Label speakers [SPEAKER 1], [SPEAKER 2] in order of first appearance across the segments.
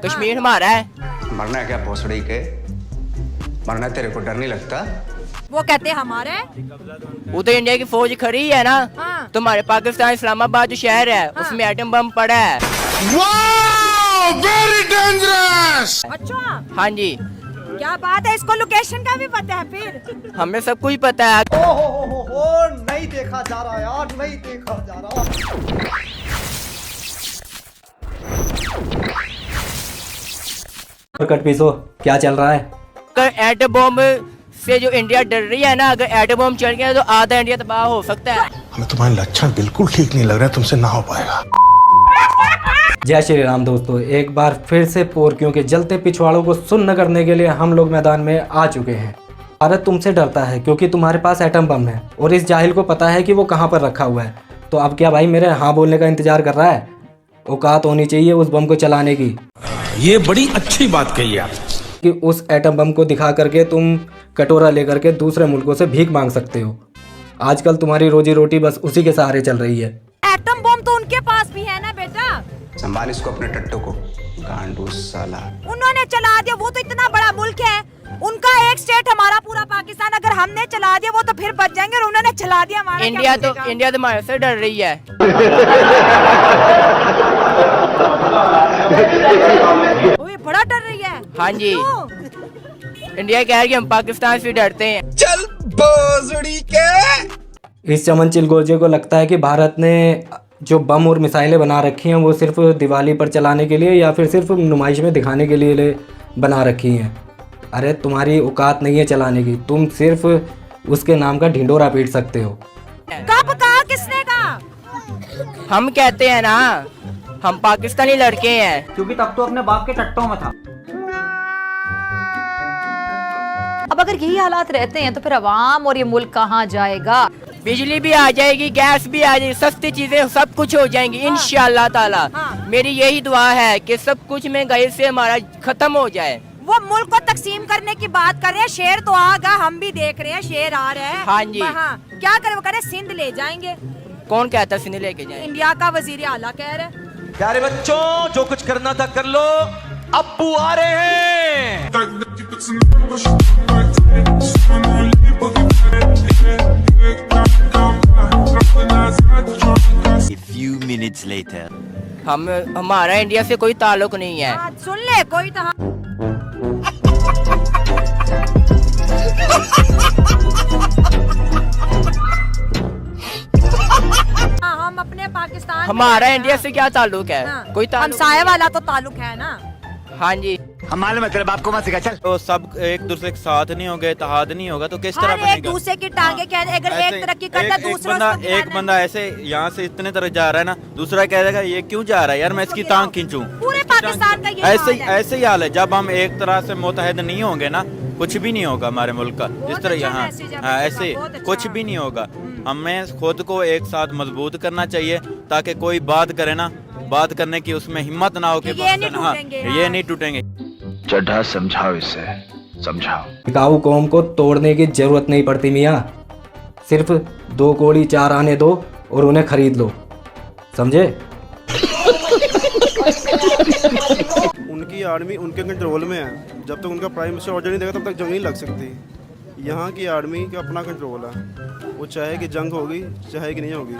[SPEAKER 1] कश्मीर हमारा है।
[SPEAKER 2] मरना है क्या भोसड़ी के? मरना तेरे को डर नहीं लगता?
[SPEAKER 3] वो कहते हमारे
[SPEAKER 1] वो तो इंडिया की फौज खड़ी है ना।
[SPEAKER 3] हाँ।
[SPEAKER 1] तुम्हारे पाकिस्तान इस्लामाबाद जो शहर है उसमें एटम बम पड़ा है।
[SPEAKER 4] Very dangerous.
[SPEAKER 3] अच्छा
[SPEAKER 1] हाँ जी,
[SPEAKER 3] क्या बात है, इसको लोकेशन का भी पता है फिर?
[SPEAKER 1] हमें सब कुछ पता है।
[SPEAKER 5] ओ नहीं देखा जा रहा यार, नहीं देखा जा रहा।
[SPEAKER 6] कट पीसो, क्या चल रहा है?
[SPEAKER 1] अगर एटम बम से जो इंडिया डर रही है ना, अगर एटम बम चल गया तो आधा इंडिया तबाह हो सकता है।
[SPEAKER 4] हमें तुम्हारे लक्षण बिल्कुल ठीक नहीं लग रहे, तुमसे ना हो पाएगा।
[SPEAKER 6] जय श्री राम दोस्तों, एक बार फिर से पोरकियों के जलते पिछवाड़ों को सुन्न करने के लिए हम लोग मैदान में आ चुके हैं। भारत तुमसे डरता है क्योंकि तुम्हारे पास एटम बम है और इस जाहिल को पता है कि वो कहाँ पर रखा हुआ है। तो अब क्या भाई मेरे हाँ बोलने का इंतजार कर रहा है? औकात होनी चाहिए उस बम को चलाने की।
[SPEAKER 4] ये बड़ी अच्छी बात कही आप
[SPEAKER 6] कि उस एटम बम को दिखा करके तुम कटोरा लेकर के दूसरे मुल्कों से भीख मांग सकते हो। आजकल तुम्हारी रोजी रोटी बस उसी के सहारे चल रही है।
[SPEAKER 3] एटम बम तो उनके पास भी है ना बेटा।
[SPEAKER 2] संभाल इसको, अपने टट्टू को। गांडू साला।
[SPEAKER 3] उन्होंने चला दिया, वो तो इतना बड़ा मुल्क है, उनका एक स्टेट हमारा पूरा पाकिस्तान, अगर हमने चला दिया वो तो फिर बच जाएंगे और उन्होंने चला दिया हमारा।
[SPEAKER 1] इंडिया तो हमारे से डर रही है।
[SPEAKER 3] ओए बड़ा डर रही है।
[SPEAKER 1] हाँ जी,
[SPEAKER 3] क्यों?
[SPEAKER 1] इंडिया कह रही है कि हम पाकिस्तान से डरते हैं।
[SPEAKER 4] चल भोसड़ी के।
[SPEAKER 6] इस चमन चिलगोजे को लगता है कि भारत ने जो बम और मिसाइलें बना रखी हैं वो सिर्फ दिवाली पर चलाने के लिए या फिर सिर्फ नुमाइश में दिखाने के लिए बना रखी हैं। अरे तुम्हारी औकात नहीं है चलाने की, तुम सिर्फ उसके नाम का ढिंडोरा पीट सकते हो।
[SPEAKER 3] कब कहा, किसने कहा?
[SPEAKER 1] हम कहते हैं ना, हम पाकिस्तानी लड़के हैं।
[SPEAKER 5] क्योंकि तब तो अपने बाप के टट्टों में था।
[SPEAKER 7] अब अगर यही हालात रहते हैं तो फिर अवाम और ये मुल्क कहाँ जाएगा?
[SPEAKER 1] बिजली भी आ जाएगी, गैस भी आ जाएगी, सस्ती चीजें सब कुछ हो जाएंगी इंशाअल्लाह ताला।
[SPEAKER 3] हाँ।
[SPEAKER 1] मेरी यही दुआ है कि सब कुछ महंगाई से हमारा खत्म हो जाए।
[SPEAKER 3] वो मुल्क को तकसीम करने की बात कर रहे हैं, शेर तो आगा, हम भी देख रहे हैं शेर आ रहे हैं।
[SPEAKER 1] हाँ जी।
[SPEAKER 3] हाँ, क्या करे, वो कह रहे सिंध ले जाएंगे।
[SPEAKER 1] कौन कहता सिंध लेके जाए?
[SPEAKER 3] इंडिया का वजीर आला कह रहे हैं।
[SPEAKER 8] प्यारे बच्चों, जो कुछ करना था कर लो, अब्बू आ रहे हैं।
[SPEAKER 9] A few minutes later.
[SPEAKER 1] हमारा इंडिया से कोई ताल्लुक नहीं है।
[SPEAKER 3] हाँ, सुन ले कोई तो। हाँ, हम अपने पाकिस्तान,
[SPEAKER 1] हमारा इंडिया से क्या ताल्लुक है?
[SPEAKER 3] हाँ,
[SPEAKER 1] कोई ताल्लुक
[SPEAKER 3] हमसाये वाला तो ताल्लुक है ना।
[SPEAKER 1] हाँ जी,
[SPEAKER 9] हम मालूम है तेरे बाप को मत सिखा, चल।
[SPEAKER 8] तो सब एक दूसरे के साथ नहीं होंगे, इत्तेहाद नहीं होगा तो किस तरह
[SPEAKER 3] हर एक
[SPEAKER 8] बनेगा?
[SPEAKER 3] दूसरे की टांगे क्या, अगर
[SPEAKER 8] ऐसे
[SPEAKER 3] एक तरक्की करता है दूसरा उसको
[SPEAKER 8] एक
[SPEAKER 3] गिराना है।
[SPEAKER 8] बंदा ऐसे यहाँ से इतने तरह जा रहा है ना, दूसरा कह देगा ये क्यों जा रहा है यार, मैं इसकी टांग खींचूं।
[SPEAKER 3] पूरे पाकिस्तान का यही
[SPEAKER 8] ऐसे
[SPEAKER 3] हाल है।
[SPEAKER 8] ऐसे ही हाल है। जब हम एक तरह से मुतहद नहीं होंगे ना, कुछ भी नहीं होगा हमारे मुल्क का। जिस तरह
[SPEAKER 3] अच्छा
[SPEAKER 8] यहाँ
[SPEAKER 3] मैसेज है,
[SPEAKER 8] ऐसे
[SPEAKER 3] बहुत अच्छा।
[SPEAKER 8] कुछ भी नहीं होगा। हमें खुद को एक साथ मजबूत करना चाहिए ताकि कोई बात करे ना, बात करने की उसमें हिम्मत ना हो कि
[SPEAKER 3] ये नहीं
[SPEAKER 8] हाँ,
[SPEAKER 3] टूटेंगे,
[SPEAKER 8] ये
[SPEAKER 3] हाँ।
[SPEAKER 8] नहीं टूटेंगे।
[SPEAKER 9] चड्ढा समझाओ इसे, समझाओ।
[SPEAKER 6] टिकाऊ कौम को तोड़ने की जरूरत नहीं पड़ती मियाँ, सिर्फ 2 कोड़ी 4 आने दो और उन्हें खरीद लो, समझे?
[SPEAKER 10] उनकी आर्मी उनके कंट्रोल में है। जब तक उनका प्राइम मिनिस्टर ऑर्डर नहीं देगा तब तक जंग नहीं लग सकती। यहाँ की आर्मी का अपना कंट्रोल है, वो चाहे कि जंग होगी चाहे कि नहीं होगी।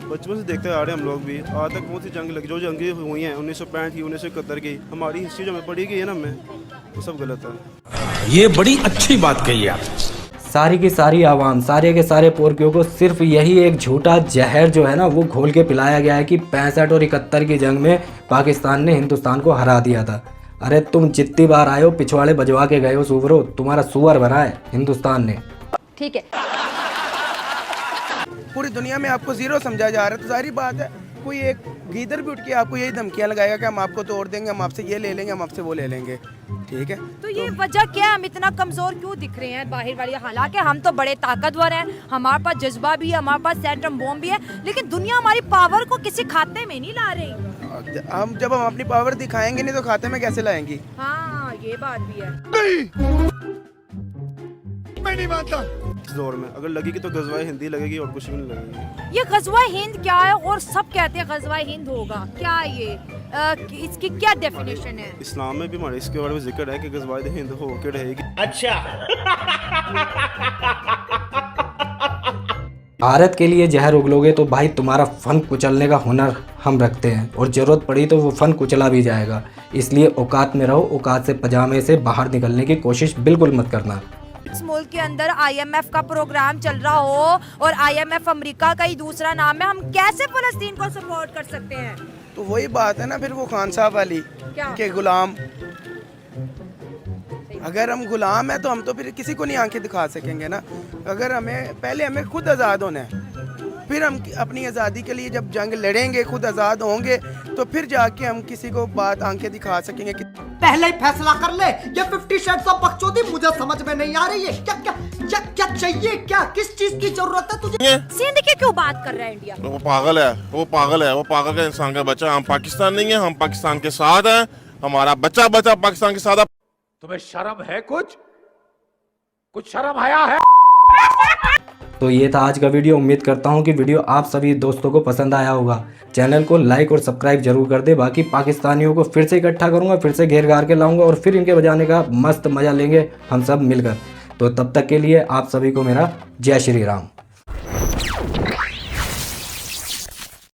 [SPEAKER 10] बचपन से देखते आ रहे हैं हम लोग भी, आज तक कौन सी जंग लगी? जो जंगें हुई हैं 1965 की, 1971 की, हमारी हिस्ट्री जो हमें पढ़ी गई है ना, हमें वो सब गलत है।
[SPEAKER 4] ये बड़ी अच्छी बात कही आप।
[SPEAKER 6] सारी की सारी आवाम, सारे के सारे पोरकियों को सिर्फ यही एक झूठा जहर जो है ना वो घोल के पिलाया गया है कि 65 और 71 की जंग में पाकिस्तान ने हिंदुस्तान को हरा दिया था। अरे तुम जितनी बार आए हो पिछवाड़े बजवा के गए हो सुअरो, तुम्हारा सुअर बना है हिंदुस्तान ने।
[SPEAKER 7] ठीक है,
[SPEAKER 5] पूरी दुनिया में आपको जीरो समझा जा रहा है, तो सारी बात है कोई एक गीदर भी उठ के आपको यही धमकियां लगाएगा कि हम आपको तोड़ देंगे, हम आपसे ये ले लेंगे, हम आपसे वो ले लेंगे। ठीक है,
[SPEAKER 3] तो ये वजह क्या है, हम इतना कमजोर क्यों दिख रहे हैं बाहर वाली? हालांकि हम तो बड़े ताकतवर हैं, हमारे पास जज्बा भी है, हमारे पास एटम बम भी है, लेकिन दुनिया हमारी पावर को किसी खाते में नहीं ला रही।
[SPEAKER 5] हम जब हम अपनी पावर दिखाएंगे नहीं तो खाते में कैसे लाएंगी?
[SPEAKER 3] हाँ, ये बात भी है।
[SPEAKER 4] मैं नहीं मानता।
[SPEAKER 10] इस दौर में अगर लगेगी तो गजवाए हिंदी लगेगी और कुछ भी नहीं लगेगी।
[SPEAKER 3] ये गजवा हिंद क्या है? और सब कहते हैं गजवा हिंद होगा, क्या है ये? इसकी क्या डेफिनेशन है?
[SPEAKER 10] इस्लाम में भी हमारे इसके बारे में जिक्र है कि गज़वाए हिंद हो के रहेगी।
[SPEAKER 6] भारत के लिए जहर उगलोगे तो भाई तुम्हारा फन कुचलने का हुनर हम रखते हैं, और ज़रूरत पड़ी तो वो फन कुचला भी जाएगा। इसलिए औकात में रहो, औकात से पजामे से बाहर निकलने की कोशिश बिल्कुल मत करना।
[SPEAKER 3] इस मुल्क के अंदर IMF का प्रोग्राम चल रहा हो और IMF अमेरिका का ही दूसरा नाम है, हम कैसे फलस्तीन को सपोर्ट कर सकते हैं?
[SPEAKER 5] तो वही बात है ना फिर वो खान साहब वाली
[SPEAKER 3] क्या?
[SPEAKER 5] के गुलाम। अगर हम गुलाम हैं तो हम तो फिर किसी को नहीं आंखें दिखा सकेंगे ना। अगर हमें खुद आज़ाद होना है, फिर हम अपनी आज़ादी के लिए जब जंग लड़ेंगे, खुद आज़ाद होंगे, तो फिर जाके हम किसी को बात आंखें दिखा सकेंगे कि
[SPEAKER 11] पहले ही फैसला कर ले। ये 50 शेड्स ऑफ बकचोदी मुझे समझ में नहीं आ रही है। क्या चाहिए, क्या किस चीज की जरूरत है तुझे?
[SPEAKER 3] सिंध की क्यों बात कर रहा है इंडिया?
[SPEAKER 12] वो पागल है, वो पागल का इंसान का बच्चा। हम पाकिस्तान नहीं है, हम पाकिस्तान के साथ हैं, हमारा बच्चा पाकिस्तान के साथ है।
[SPEAKER 4] तुम्हें शर्म है? कुछ शर्म आया है?
[SPEAKER 6] तो ये था आज का वीडियो। उम्मीद करता हूँ कि वीडियो आप सभी दोस्तों को पसंद आया होगा। चैनल को लाइक और सब्सक्राइब जरूर कर दे। बाकी पाकिस्तानियों को फिर से इकट्ठा करूँगा, फिर से घेर घार के लाऊंगा और फिर इनके बजाने का मस्त मज़ा लेंगे हम सब मिलकर। तो तब तक के लिए आप सभी को मेरा जय श्री राम।